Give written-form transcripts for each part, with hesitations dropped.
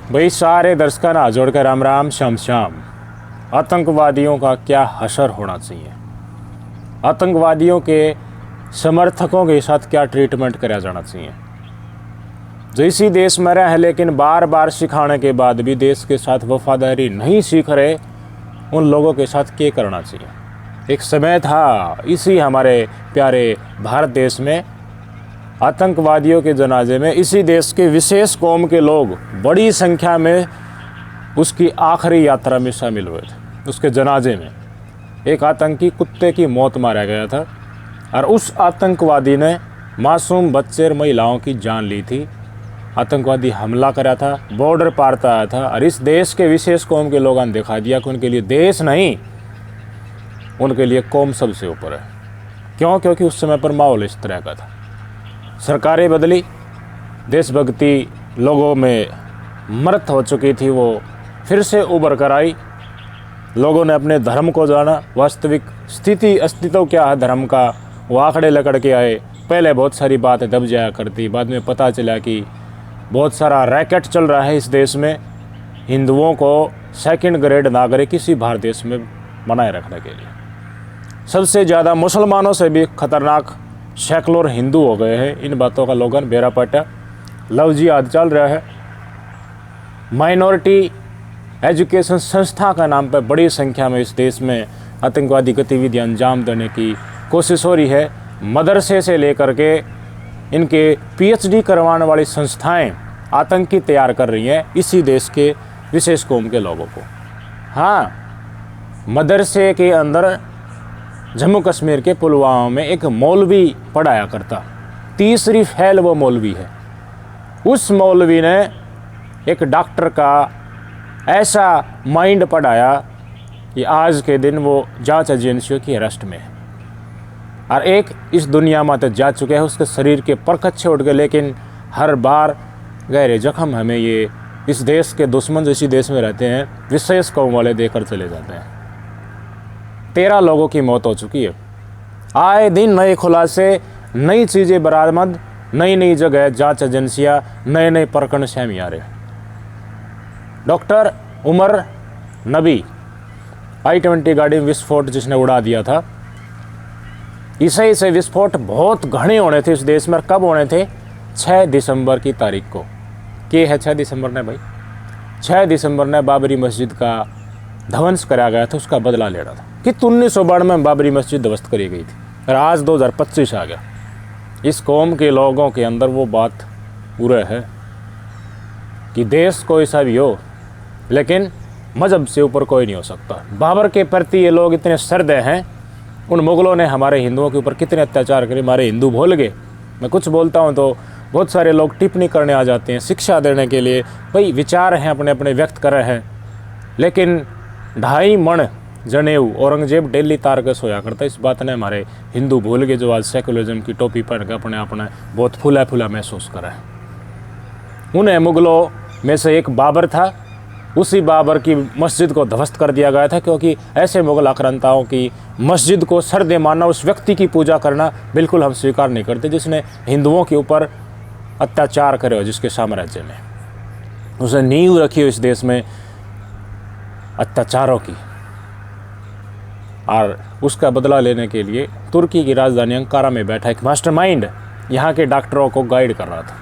भाई सारे दर्शकों ना जोड़कर राम राम श्याम श्याम। आतंकवादियों का क्या हशर होना चाहिए, आतंकवादियों के समर्थकों के साथ क्या ट्रीटमेंट कराया जाना चाहिए। जो इसी देश में रहे हैं लेकिन बार बार सिखाने के बाद भी देश के साथ वफादारी नहीं सीख रहे, उन लोगों के साथ क्या करना चाहिए। एक समय था इसी हमारे प्यारे भारत देश में आतंकवादियों के जनाजे में इसी देश के विशेष कौम के लोग बड़ी संख्या में उसकी आखिरी यात्रा में शामिल हुए थे। उसके जनाजे में एक आतंकी कुत्ते की मौत मारा गया था और उस आतंकवादी ने मासूम बच्चे और महिलाओं की जान ली थी। आतंकवादी हमला करा था, बॉर्डर पार आया था और इस देश के विशेष कौम के लोगों ने दिखा दिया कि उनके लिए देश नहीं, उनके लिए कौम सबसे ऊपर है। क्यों? क्योंकि उस समय पर माहौल इस तरह का था। सरकारें बदली, देशभक्ति लोगों में मृत हो चुकी थी, वो फिर से उभर कर आई। लोगों ने अपने धर्म को जाना, वास्तविक स्थिति अस्तित्व क्या है धर्म का, वो आंकड़े लकड़ के आए। पहले बहुत सारी बातें दब जाया करती, बाद में पता चला कि बहुत सारा रैकेट चल रहा है इस देश में हिंदुओं को सेकंड ग्रेड नागरिक किसी भारत देश में बनाए रखने के लिए। सबसे ज़्यादा मुसलमानों से भी खतरनाक सेकुलर हिंदू हो गए हैं। इन बातों का लोगन बेरा पटा लव जिहाद चल रहा है। माइनॉरिटी एजुकेशन संस्था का नाम पर बड़ी संख्या में इस देश में आतंकवादी गतिविधियां अंजाम देने की कोशिश हो रही है। मदरसे से लेकर के इनके पीएचडी करवाने वाली संस्थाएं आतंकी तैयार कर रही हैं इसी देश के विशेष कौम के लोगों को। हाँ, मदरसे के अंदर जम्मू कश्मीर के पुलवामा में एक मौलवी पढ़ाया करता, तीसरी फैल वो मौलवी है। उस मौलवी ने एक डॉक्टर का ऐसा माइंड पढ़ाया कि आज के दिन वो जांच एजेंसियों की अरेस्ट में है और एक इस दुनिया में तो जा चुके हैं। उसके शरीर के परख अच्छे उठ गए लेकिन हर बार गहरे जख्म हमें ये इस देश के दुश्मन जो इसी देश में रहते हैं विशेष कौम वाले देकर चले जाते हैं। 13 लोगों की मौत हो चुकी है। आए दिन नए खुलासे, नई चीज़ें बरामद, नई नई जगह जांच एजेंसियां, नए नए प्रकरण सामने आ रहे। डॉक्टर उमर नबी I-20 गाड़ी में विस्फोट जिसने उड़ा दिया था, इसे से विस्फोट बहुत घने होने थे इस देश में। कब होने थे? 6 दिसंबर की तारीख को। क्या है 6 दिसंबर ने भाई? 6 दिसंबर ने बाबरी मस्जिद का ध्वंस कराया गया था, उसका बदला ले रहा था कि 1992 में बाबरी मस्जिद ध्वस्त करी गई थी और आज 2025 आ गया। इस कौम के लोगों के अंदर वो बात पूरा है कि देश कोई सा भी हो लेकिन मजहब से ऊपर कोई नहीं हो सकता। बाबर के प्रति ये लोग इतने सर्द हैं। उन मुग़लों ने हमारे हिंदुओं के ऊपर कितने अत्याचार करे, हमारे हिंदू भूल गए। मैं कुछ बोलता हूँ तो बहुत सारे लोग टिप्पणी करने आ जाते हैं, शिक्षा देने के लिए। भाई विचार हैं अपने अपने व्यक्त कर रहे हैं, लेकिन 2.5 मण जनेऊ औरंगजेब डेली तार के सोया करता। इस बात ने हमारे हिंदू भूल गए जो आज सेकुलरिज्म की टोपी पहन के अपने अपने बहुत फूला फूला महसूस कर रहे हैं। उन्हें मुग़लों में से एक बाबर था, उसी बाबर की मस्जिद को ध्वस्त कर दिया गया था क्योंकि ऐसे मुग़ल आक्रांताओं की मस्जिद को सरदे मानना, उस व्यक्ति की पूजा करना बिल्कुल हम स्वीकार नहीं करते जिसने हिंदुओं के ऊपर अत्याचार करे हो, जिसके साम्राज्य में उसने नींव रखी हो इस देश में अत्याचारों की। और उसका बदला लेने के लिए तुर्की की राजधानी अंकारा में बैठा एक मास्टरमाइंड यहाँ के डॉक्टरों को गाइड कर रहा था।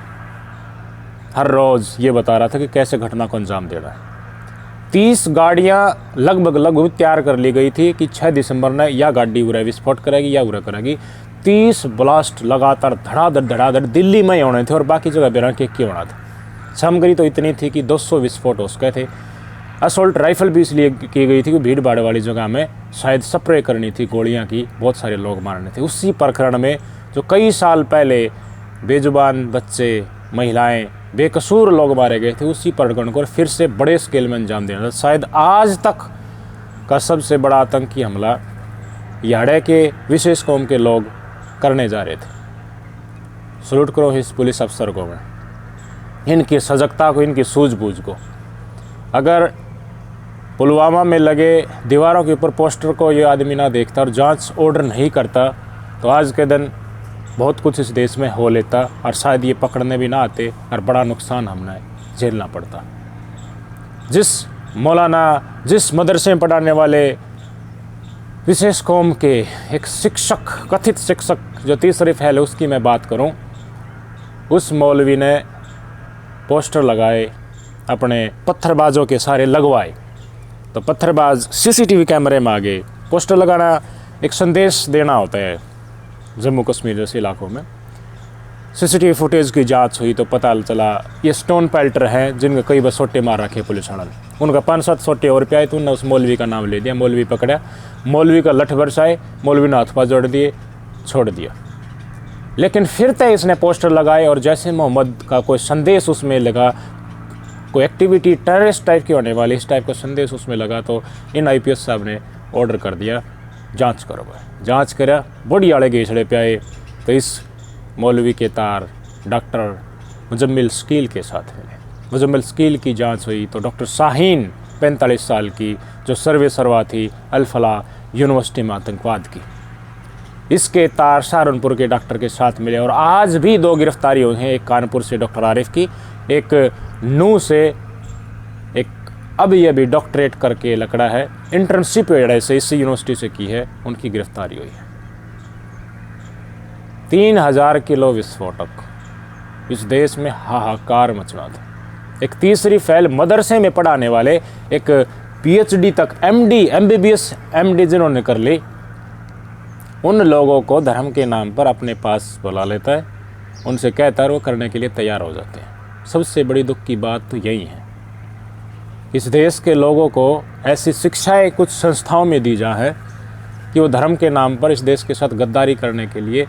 हर रोज़ ये बता रहा था कि कैसे घटना को अंजाम देना है। 30 गाड़ियाँ लगभग तैयार कर ली गई थी कि 6 दिसंबर ने या गाड़ी उड़ा विस्फोट करेगी या उड़ा करेगी। 30 ब्लास्ट लगातार धड़ाधड़ दिल्ली में ही होने थे और बाकी जगह बिना के क्यों होना था। सामग्री तो इतनी थी कि 200 विस्फोट हो सके थे। असोल्ट राइफल भी इसलिए की गई थी कि भीड़ भाड़ वाली जगह में शायद स्प्रे करनी थी गोलियां की, बहुत सारे लोग मारने थे। उसी प्रकरण में जो कई साल पहले बेजुबान बच्चे, महिलाएं, बेकसूर लोग मारे गए थे, उसी प्रकरण को फिर से बड़े स्केल में अंजाम देना था। शायद आज तक का सबसे बड़ा आतंकी हमला याड़े के विशेष कौम के लोग करने जा रहे थे। सल्यूट करो इस पुलिस अफसर को, मैं इनकी सजगता को, इनकी सूझबूझ को। अगर पुलवामा में लगे दीवारों के ऊपर पोस्टर को ये आदमी ना देखता और जांच ऑर्डर नहीं करता तो आज के दिन बहुत कुछ इस देश में हो लेता और शायद ये पकड़ने भी ना आते और बड़ा नुकसान हमने झेलना पड़ता। जिस मौलाना, जिस मदरसे में पढ़ाने वाले विशेष कौम के एक शिक्षक, कथित शिक्षक जो तीसरी फैल है उसकी मैं बात करूं, उस मौलवी ने पोस्टर लगाए, अपने पत्थरबाजों के सारे लगवाए। तो पत्थरबाज सीसीटीवी कैमरे में आ गए। पोस्टर लगाना एक संदेश देना होता है। जम्मू कश्मीर जैसे इलाकों में सीसीटीवी फुटेज की जांच हुई तो पता चला ये स्टोन पेल्टर हैं जिनके कई बार सोटे मार रखे पुलिस वालों ने। उनका 5-7 सोटे और पे आए तो उन्होंने उस मौलवी का नाम ले दिया। मौलवी पकड़ा, मौलवी का लठ बरसाए, मौलवी ने हाथ पाँव जोड़ दिए, छोड़ दिया। लेकिन फिर तय इसने पोस्टर लगाए और जैसे मोहम्मद का कोई संदेश उसमें लगा, कोई एक्टिविटी टेररिस्ट टाइप की होने वाली, इस टाइप का संदेश उसमें लगा, तो इन IPS साहब ने ऑर्डर कर दिया जांच करो। जांच करा, बड़ी आड़े गेछड़े पे आए तो इस मौलवी के तार डॉक्टर मुजम्मिल शकील के साथ मिले। मुजम्मिल शकील की जांच हुई तो डॉक्टर शाहीन 45 साल की, जो सर्वे सर्वा थी अल फलाह यूनिवर्सिटी में आतंकवाद की, इसके तार सहारनपुर के डॉक्टर के साथ मिले। और आज भी 2 गिरफ्तारी हुई हैं, एक कानपुर से डॉक्टर आरिफ की, एक नूह से एक अभी डॉक्टरेट करके लकड़ा है, इंटर्नशिप से इसी यूनिवर्सिटी से की है, उनकी गिरफ्तारी हुई है। 3000 किलो विस्फोटक, इस देश में हाहाकार मचना था। एक तीसरी फैल मदरसे में पढ़ाने वाले, एक PhD तक MD MBBS MD जिन्होंने कर ली, उन लोगों को धर्म के नाम पर अपने पास बुला लेता है, उनसे कहता है वो करने के लिए तैयार हो जाते हैं। सबसे बड़ी दुख की बात तो यही है, इस देश के लोगों को ऐसी शिक्षाएं कुछ संस्थाओं में दी जा है कि वो धर्म के नाम पर इस देश के साथ गद्दारी करने के लिए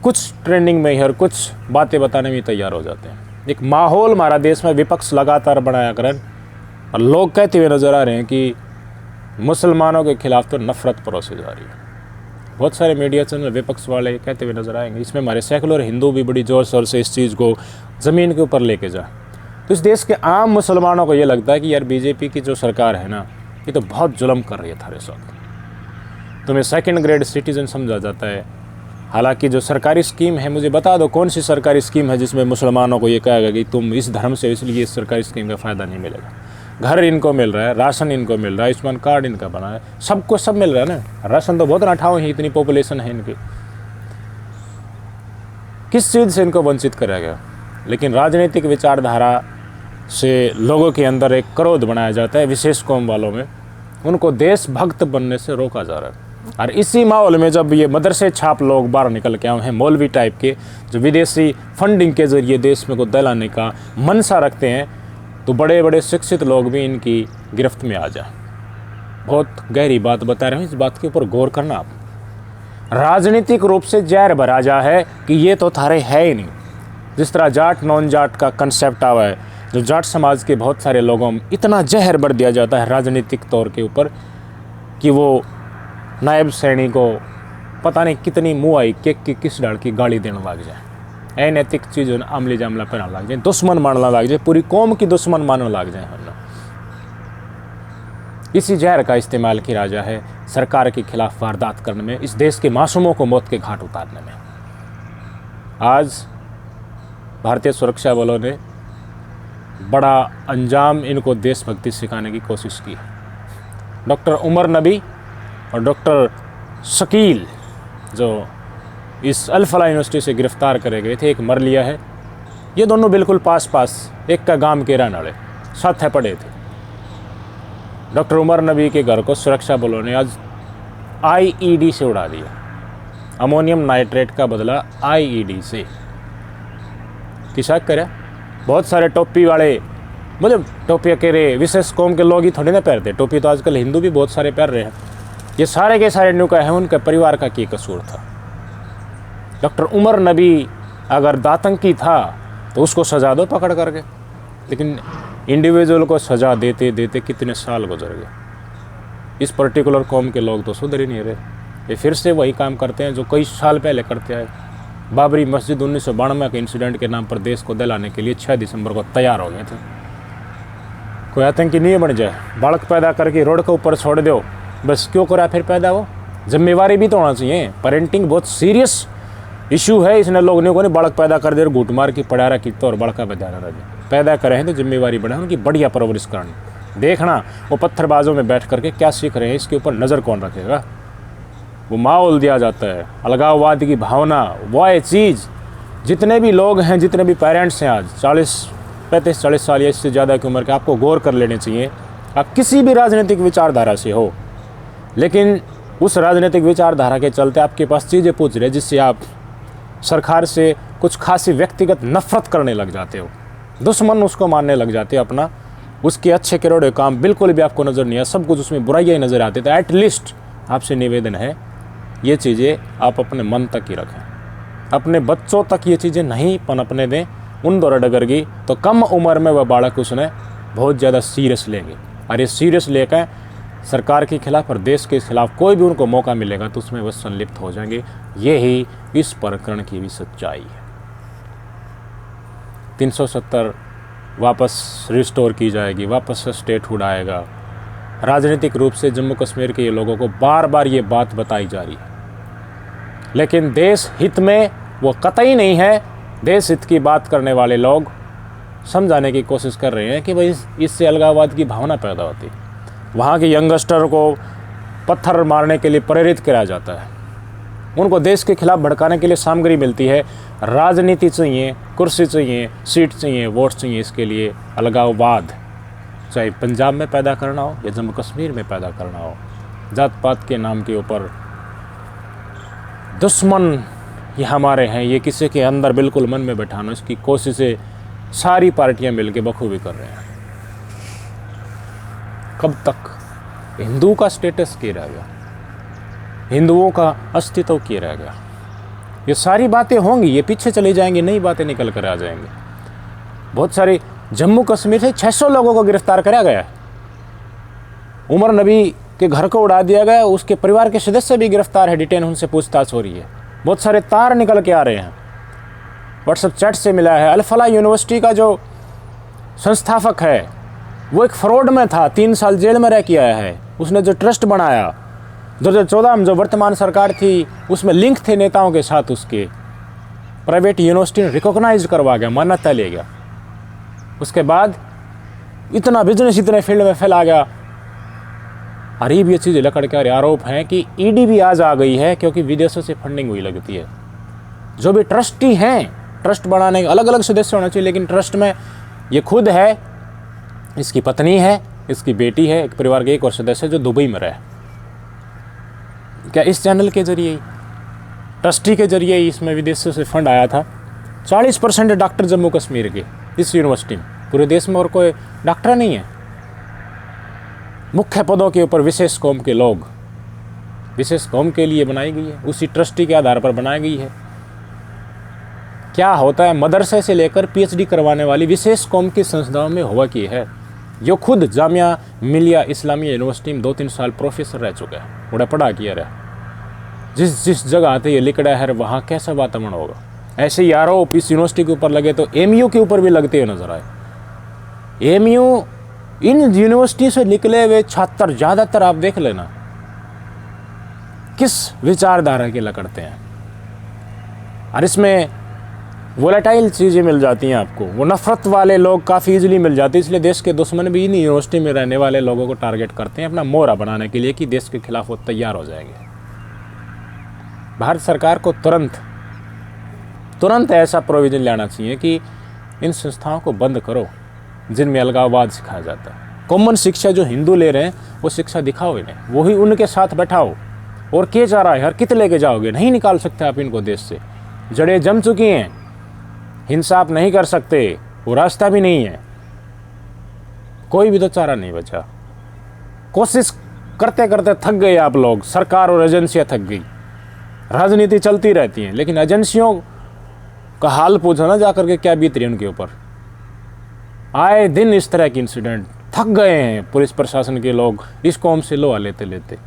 कुछ ट्रेंडिंग में ही और कुछ बातें बताने में तैयार हो जाते हैं। एक माहौल हमारा देश में विपक्ष लगातार बनाया करें और लोग कहते हुए नज़र आ रहे हैं कि मुसलमानों के खिलाफ तो नफ़रत परोसी जा रही है। बहुत सारे मीडिया चैनल विपक्ष वाले कहते हुए नज़र आएंगे, इसमें हमारे सेकुलर हिंदू भी बड़ी ज़ोर शोर से इस चीज़ को ज़मीन के ऊपर लेके जाए। तो इस देश के आम मुसलमानों को ये लगता है कि यार BJP की जो सरकार है ना, ये तो बहुत जुल्म कर रही है थारे साथ, तुम्हें सेकंड ग्रेड सिटीजन समझा जाता है। हालांकि जो सरकारी स्कीम है, मुझे बता दो कौन सी सरकारी स्कीम है जिसमें मुसलमानों को ये कहेगा कि तुम इस धर्म से इसलिए इस सरकारी स्कीम का फ़ायदा नहीं मिलेगा। घर इनको मिल रहा है, राशन इनको मिल रहा है, आयुष्मान कार्ड इनका बना है, सबको सब मिल रहा है ना। राशन तो बहुत ना ठाव है, इतनी पॉपुलेशन है इनकी, किस चीज़ से इनको वंचित करा गया। लेकिन राजनीतिक विचारधारा से लोगों के अंदर एक क्रोध बनाया जाता है, विशेष कौम वालों में, उनको देशभक्त बनने से रोका जा रहा है। और इसी माहौल में जब ये मदरसे छाप लोग बाहर निकल के आए हैं, मौलवी टाइप के, जो विदेशी फंडिंग के ज़रिए देश में को दलाने का मनसा रखते हैं, तो बड़े बड़े शिक्षित लोग भी इनकी गिरफ्त में आ जाए। बहुत गहरी बात बता रहे हैं, इस बात के ऊपर गौर करना आप। राजनीतिक रूप से जहर भरा जा है कि ये तो थारे है ही नहीं। जिस तरह जाट नॉन जाट का कंसेप्ट आवा है, जो जाट समाज के बहुत सारे लोगों में इतना जहर भर दिया जाता है राजनीतिक तौर के ऊपर कि वो नायब सैनी को पता नहीं कितनी मुँह आई केक की किस डाल की गाली देने लग जाए, अनैतिक चीज़ अमली जामला पहना लग जाए, दुश्मन मानना लग जाए, पूरी कौम की दुश्मन मानने लग जाए हम लोग। इसी जहर का इस्तेमाल किया जा है सरकार के खिलाफ वारदात करने में, इस देश के मासूमों को मौत के घाट उतारने में। आज भारतीय सुरक्षा बलों ने बड़ा अंजाम इनको देशभक्ति सिखाने की कोशिश की है। डॉक्टर उमर नबी और डॉक्टर शकील जो इस अल फलाह यूनिवर्सिटी से गिरफ़्तार करे गए थे, एक मर लिया है, ये दोनों बिल्कुल पास पास एक का गांव के रहने वाले साथ है पड़े थे। डॉक्टर उमर नबी के घर को सुरक्षा बलों ने आज IED से उड़ा दिया, अमोनियम नाइट्रेट का बदला IED से। किसा करे, बहुत सारे टोपी वाले, मतलब टोपी के रे विशेष कौम के लोग ही थोड़ी ना पहनते, टोपी तो आजकल हिंदू भी बहुत सारे पहन रहे हैं। ये सारे के सारे न्यू का है, उनके परिवार का की कसूर था। डॉक्टर उमर नबी अगर दातंकी था तो उसको सजा दो पकड़ करके, लेकिन इंडिविजुअल को सजा देते देते कितने साल गुजर गए। इस पर्टिकुलर कौम के लोग तो सुधर ही नहीं रहे, ये फिर से वही काम करते हैं जो कई साल पहले करते आए। बाबरी मस्जिद 1992 के इंसिडेंट के नाम पर देश को दहलाने के लिए 6 दिसंबर को तैयार हो गए थे। कोई आतंकी नहीं बन जाए, बालक पैदा करके रोड के ऊपर छोड़ दो, बस क्यों करा फिर पैदा, वो जिम्मेवारी भी तो होना चाहिए। पेरेंटिंग बहुत सीरियस इशू है, इसने लोगों ने बालक पैदा कर दे, घूट मार की पढ़ा रहा की तो और बड़का बजा रहा। पैदा करे हैं तो जिम्मेवारी बढ़े उनकी बढ़िया परवरिश करनी। देखना वो पत्थरबाजों में बैठ करके क्या सीख रहे हैं, इसके ऊपर नज़र कौन रखेगा। वो माहौल दिया जाता है, अलगाववाद की भावना, वो है चीज़। जितने भी लोग हैं, जितने भी पेरेंट्स हैं आज 35-40 साल या इससे ज़्यादा की उम्र के, आपको गौर कर लेने चाहिए। आप किसी भी राजनीतिक विचारधारा से हो, लेकिन उस राजनीतिक विचारधारा के चलते आपके पास चीज़ें पूछ रहे जिससे आप सरकार से कुछ खासी व्यक्तिगत नफरत करने लग जाते हो, दुश्मन उसको मानने लग जाते हो अपना। उसके अच्छे करोड़ों काम बिल्कुल भी आपको नज़र नहीं आया, सब कुछ उसमें बुराइयाँ ही नज़र आती। तो एटलीस्ट आपसे निवेदन है, ये चीज़ें आप अपने मन तक ही रखें, अपने बच्चों तक ये चीज़ें नहीं पनपने दें। उन दौरा डगर गई तो कम उम्र में वह बालक उसने बहुत ज़्यादा सीरियस लेंगे, और ये सीरियस लेकर सरकार के खिलाफ और देश के खिलाफ कोई भी उनको मौका मिलेगा तो उसमें वह संलिप्त हो जाएंगे। यही इस प्रकरण की भी सच्चाई है। 370 वापस रिस्टोर की जाएगी, वापस से स्टेटहुड आएगा। राजनीतिक रूप से जम्मू कश्मीर के ये लोगों को बार बार ये बात बताई जा रही है, लेकिन देश हित में वो कतई नहीं है। देश हित की बात करने वाले लोग समझाने की कोशिश कर रहे हैं कि भाई इससे अलगाववाद की भावना पैदा होती है। वहाँ के यंगस्टर को पत्थर मारने के लिए प्रेरित किया जाता है, उनको देश के खिलाफ भड़काने के लिए सामग्री मिलती है। राजनीति चाहिए, कुर्सी चाहिए, सीट चाहिए, वोट चाहिए, इसके लिए अलगाववाद चाहे पंजाब में पैदा करना हो या जम्मू कश्मीर में पैदा करना हो, जात पात के नाम के ऊपर दुश्मन ये हमारे हैं, ये किसी के अंदर बिल्कुल मन में बैठाना, इसकी कोशिशें सारी पार्टियां मिलकर बखूबी कर रहे हैं। कब तक हिंदू का स्टेटस क्या रह गया, हिंदुओं का अस्तित्व क्या रह गया? ये सारी बातें होंगी, ये पीछे चली जाएंगी, नई बातें निकल कर आ जाएंगी। बहुत सारे जम्मू कश्मीर से 600 लोगों को गिरफ्तार किया गया है। उमर नबी के घर को उड़ा दिया गया, उसके परिवार के सदस्य भी गिरफ्तार है, डिटेन, उनसे पूछताछ हो रही है। बहुत सारे तार निकल के आ रहे हैं, व्हाट्सएप चैट से मिला है। अल-फलाह यूनिवर्सिटी का जो संस्थापक है वो एक फ्रॉड में था, 3 साल जेल में रह के आया है। उसने जो ट्रस्ट बनाया 2014 में, जो वर्तमान सरकार थी उसमें लिंक थे नेताओं के साथ, उसके प्राइवेट यूनिवर्सिटी ने रिकॉग्नाइज करवा गया, मान्यता ले गया। उसके बाद इतना बिजनेस इतने फील्ड में फैला गया। अरीब ये चीज़ लकड़ के आरोप हैं कि ईडी भी आज आ गई है क्योंकि विदेशों से फंडिंग हुई लगती है। जो भी ट्रस्टी हैं, ट्रस्ट बनाने के अलग अलग सदस्य होना चाहिए, लेकिन ट्रस्ट में ये खुद है, इसकी पत्नी है, इसकी बेटी है, एक परिवार के एक और सदस्य जो दुबई में रहे। क्या इस चैनल के जरिए, ट्रस्टी के जरिए इसमें विदेशों से फंड आया था? 40% डॉक्टर जम्मू कश्मीर के इस यूनिवर्सिटी में, पूरे देश में और कोई डॉक्टर नहीं है। मुख्य पदों के ऊपर विशेष कौम के लोग, विशेष कौम के लिए बनाई गई है, उसी ट्रस्टी के आधार पर बनाई गई है। क्या होता है, मदरसे से लेकर पीएचडी करवाने वाली विशेष कौम की संस्थाओं में हुआ की है। जो खुद जामिया मिलिया इस्लामिया यूनिवर्सिटी में 2-3 साल प्रोफेसर रह चुका है, बड़ा पढ़ा किया रहा। जिस जगह आते ये लिखड़ा है वहाँ कैसा वातावरण होगा। ऐसे ही आरोप इस यूनिवर्सिटी के ऊपर लगे तो एमयू के ऊपर भी लगते हुए नजर आए। एमयू, इन यूनिवर्सिटी से निकले हुए छात्र ज़्यादातर आप देख लेना किस विचारधारा के लकड़ते हैं, और इसमें वोलेटाइल चीज़ें मिल जाती हैं आपको। वो नफ़रत वाले लोग काफ़ी इजीली मिल जाते हैं, इसलिए देश के दुश्मन भी इन यूनिवर्सिटी में रहने वाले लोगों को टारगेट करते हैं अपना मोहरा बनाने के लिए कि देश के खिलाफ वो तैयार हो जाएंगे। भारत सरकार को तुरंत ऐसा प्रोविज़न लाना चाहिए कि इन संस्थाओं को बंद करो जिनमें अलगाववाद सिखाया जाता है। कॉमन शिक्षा जो हिंदू ले रहे हैं वो शिक्षा दिखाओ इन्हें, वही उनके साथ बैठाओ। और क्या जा रहा है, हर कितने लेके जाओगे? नहीं निकाल सकते आप इनको देश से, जड़ें जम चुकी हैं, हिंसा आप नहीं कर सकते, वो रास्ता भी नहीं है, कोई भी तो चारा नहीं बचा। कोशिश करते करते थक गए आप लोग, सरकार और एजेंसियां थक गई। राजनीति चलती रहती है, लेकिन एजेंसियों का हाल पूछो ना जाकर के क्या बीत रही है उनके ऊपर। आए दिन इस तरह के इंसिडेंट, थक गए हैं पुलिस प्रशासन के लोग इस कौम से लोहा लेते लेते।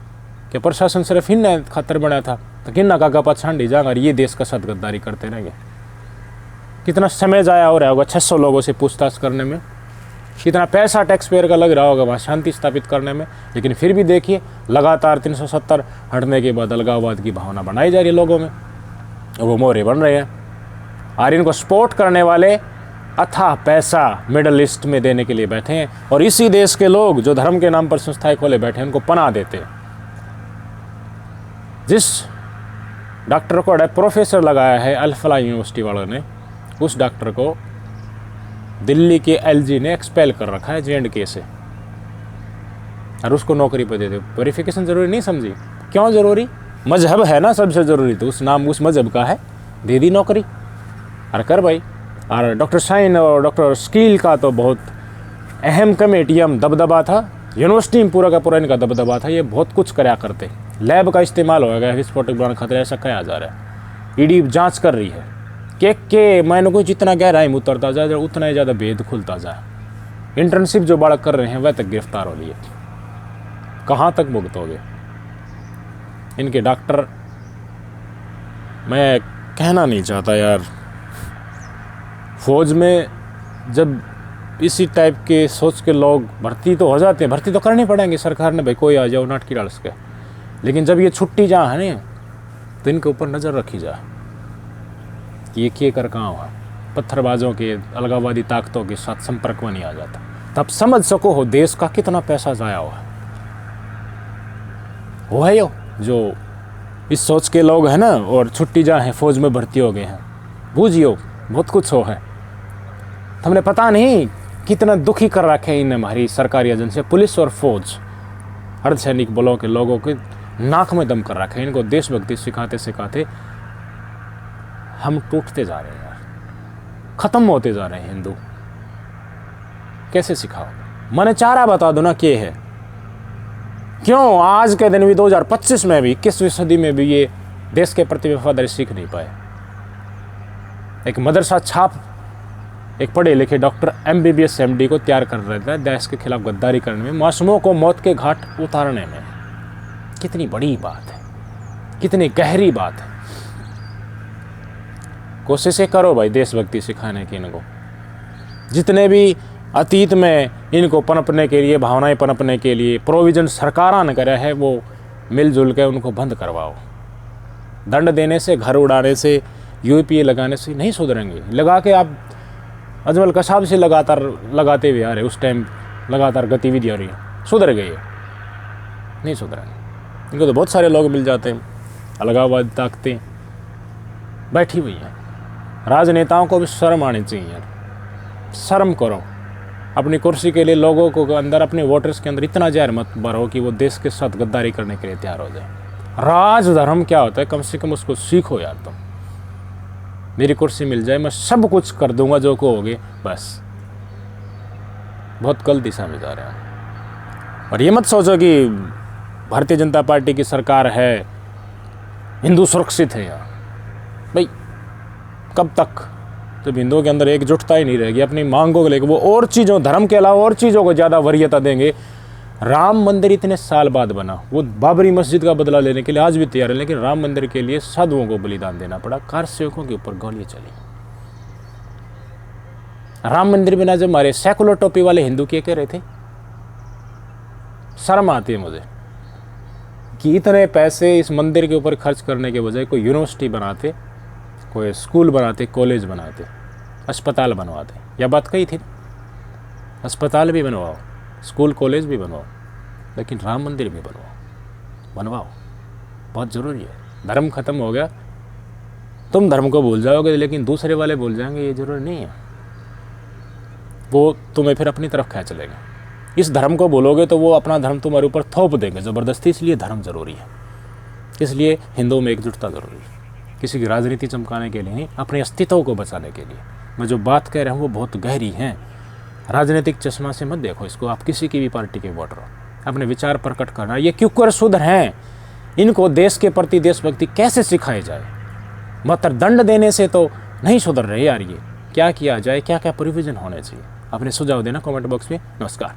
कि प्रशासन सिर्फ इन खातर बना था तो किन्ना का पछाड़ जाएगा, ये देश का साथ गद्दारी करते रहेंगे। कितना समय जाया हो रहा होगा 600 लोगों से पूछताछ करने में, कितना पैसा टैक्स पेयर का लग रहा होगा वहाँ शांति स्थापित करने में। लेकिन फिर भी देखिए लगातार 370 हटने के बाद अलगाववाद की भावना बनाई जा रही है लोगों में, वो मोहरे बन रहे हैं। और इनको सपोर्ट करने वाले अथाह पैसा मिडल ईस्ट में देने के लिए बैठे हैं, और इसी देश के लोग जो धर्म के नाम पर संस्थाएं खोले बैठे हैं उनको पनाह देते हैं। जिस डॉक्टर को प्रोफेसर लगाया है अल-फलाह यूनिवर्सिटी वालों ने, उस डॉक्टर को दिल्ली के एलजी ने एक्सपेल कर रखा है J&K से, और उसको नौकरी पर दे दे। वेरिफिकेशन ज़रूरी नहीं समझी? क्यों ज़रूरी? मजहब है ना सबसे ज़रूरी, तो उस नाम उस मजहब का है, दे दी नौकरी। अरे कर भाई। और डॉक्टर शाइन और डॉक्टर स्कील का तो बहुत अहम कमेटियम दबदबा था, यूनिवर्सिटी में पूरा का पूरा इनका दबदबा था, ये बहुत कुछ कराया करते। लैब का इस्तेमाल होगा विस्फोटक बनाने खतरा, ऐसा कहा जा रहा है। ईडी जांच कर रही है के मैंने को जितना गहराई में उतरता जाए उतना ही ज़्यादा भेद खुलता जाए। इंटर्नशिप जो बालक कर रहे हैं वह तक गिरफ्तार हो लिए, कहाँ तक भुगतोगे? इनके डॉक्टर, मैं कहना नहीं चाहता यार, फौज में जब इसी टाइप के सोच के लोग भर्ती तो हो जाते हैं, भर्ती तो करनी पड़ेंगे सरकार ने, भाई कोई आ जाओ नाटकी डाल सके, लेकिन जब ये छुट्टी जहाँ है ना तो इनके ऊपर नज़र रखी जाए कि ये किए कर कहाँ हुआ। पत्थरबाजों के अलगाववादी ताकतों के साथ संपर्क में नहीं आ जाता, तब समझ सको हो देश का कितना पैसा ज़ाया हुआ है। वो है जो इस सोच के लोग हैं ना, और छुट्टी जहाँ है फौज में भर्ती हो गए हैं, बूझियो बहुत कुछ हो है। हमने पता नहीं कितना दुखी कर रखे हैं इन हमारी सरकारी एजेंसी, पुलिस और फौज, अर्धसैनिक बलों के लोगों के नाक में दम कर रखे हैं। इनको देशभक्ति सिखाते सिखाते हम टूटते जा रहे हैं यार, ख़त्म होते जा रहे हैं हिंदू। कैसे सिखाओ? मैंने चारा बता दो ना क्या है। क्यों आज के दिन भी 2025 में भी 21वीं सदी में भी ये देश के प्रति वफादारी सीख नहीं पाए? एक मदरसा छाप एक पढ़े लिखे डॉक्टर MBBS MD को तैयार कर रहे थे देश के खिलाफ गद्दारी करने में, मासूमों को मौत के घाट उतारने में। कितनी बड़ी बात है, कितनी गहरी बात है। कोशिशें करो भाई देशभक्ति सिखाने की इनको। जितने भी अतीत में इनको पनपने के लिए, भावनाएं पनपने के लिए प्रोविज़न सरकारों ने करे है, वो मिलजुल के उनको बंद करवाओ। दंड देने से, घर उड़ाने से, UAPA लगाने से नहीं सुधरेंगे। लगा के आप अजमल कसाब से लगातार लगाते हुए आ रहे, उस टाइम लगातार गतिविधि हो रही है, सुधर गई है? नहीं सुधरेंगे। इनको तो बहुत सारे लोग मिल जाते हैं, अलगाववादी ताकतें बैठी हुई हैं। राजनेताओं को भी शर्म आनी चाहिए यार, शर्म करो। अपनी कुर्सी के लिए लोगों को अंदर, अपने वोटर्स के अंदर इतना जहर मत भरो कि वो देश के साथ गद्दारी करने के लिए तैयार हो जाए। राज धर्म क्या होता है कम से कम उसको सीखो यार तुम। मेरी कुर्सी मिल जाए, मैं सब कुछ कर दूंगा जो कहोगे, बस। बहुत गलत दिशा में जा रहे हैं। और ये मत सोचो कि भारतीय जनता पार्टी की सरकार है, हिंदू सुरक्षित है यार। भाई कब तक? जब हिंदुओं के अंदर एकजुटता ही नहीं रहेगी अपनी मांगों को लेकर, वो और चीज़ों, धर्म के अलावा और चीज़ों को ज़्यादा वरीयता देंगे। राम मंदिर इतने साल बाद बना, वो बाबरी मस्जिद का बदला लेने के लिए आज भी तैयार है, लेकिन राम मंदिर के लिए साधुओं को बलिदान देना पड़ा, कार सेवकों के ऊपर गोलियां चली। राम मंदिर बिना जब हमारे सेकुलर टोपी वाले हिंदू क्या कह रहे थे? शर्म आती है मुझे कि इतने पैसे इस मंदिर के ऊपर खर्च करने के बजाय कोई यूनिवर्सिटी बनाते, कोई स्कूल बनाते, कॉलेज बनाते, अस्पताल बनवाते। यह बात कही थी, अस्पताल भी बनवाओ, स्कूल कॉलेज भी बनवाओ, लेकिन राम मंदिर भी बनवाओ। बहुत ज़रूरी है। धर्म खत्म हो गया, तुम धर्म को भूल जाओगे लेकिन दूसरे वाले भूल जाएंगे, ये जरूरी नहीं है। वो तुम्हें फिर अपनी तरफ खींच लेगा। इस धर्म को भूलोगे तो वो अपना धर्म तुम्हारे ऊपर थोप देंगे ज़बरदस्ती। इसलिए धर्म ज़रूरी है, इसलिए हिंदुओं में एकजुटता ज़रूरी है। किसी की राजनीति चमकाने के लिए नहीं, अपने अस्तित्व को बचाने के लिए। मैं जो बात कह रहा हूँ वो बहुत गहरी है। राजनीतिक चश्मा से मत देखो इसको। आप किसी की भी पार्टी के वोटर हो, अपने विचार प्रकट करना। ये क्योंकि शुद्ध हैं, इनको देश के प्रति देशभक्ति कैसे सिखाई जाए? मात्र दंड देने से तो नहीं सुधर रहे यार। ये क्या किया जाए, क्या क्या प्रोविज़न होने चाहिए? अपने सुझाव देना कमेंट बॉक्स में। नमस्कार।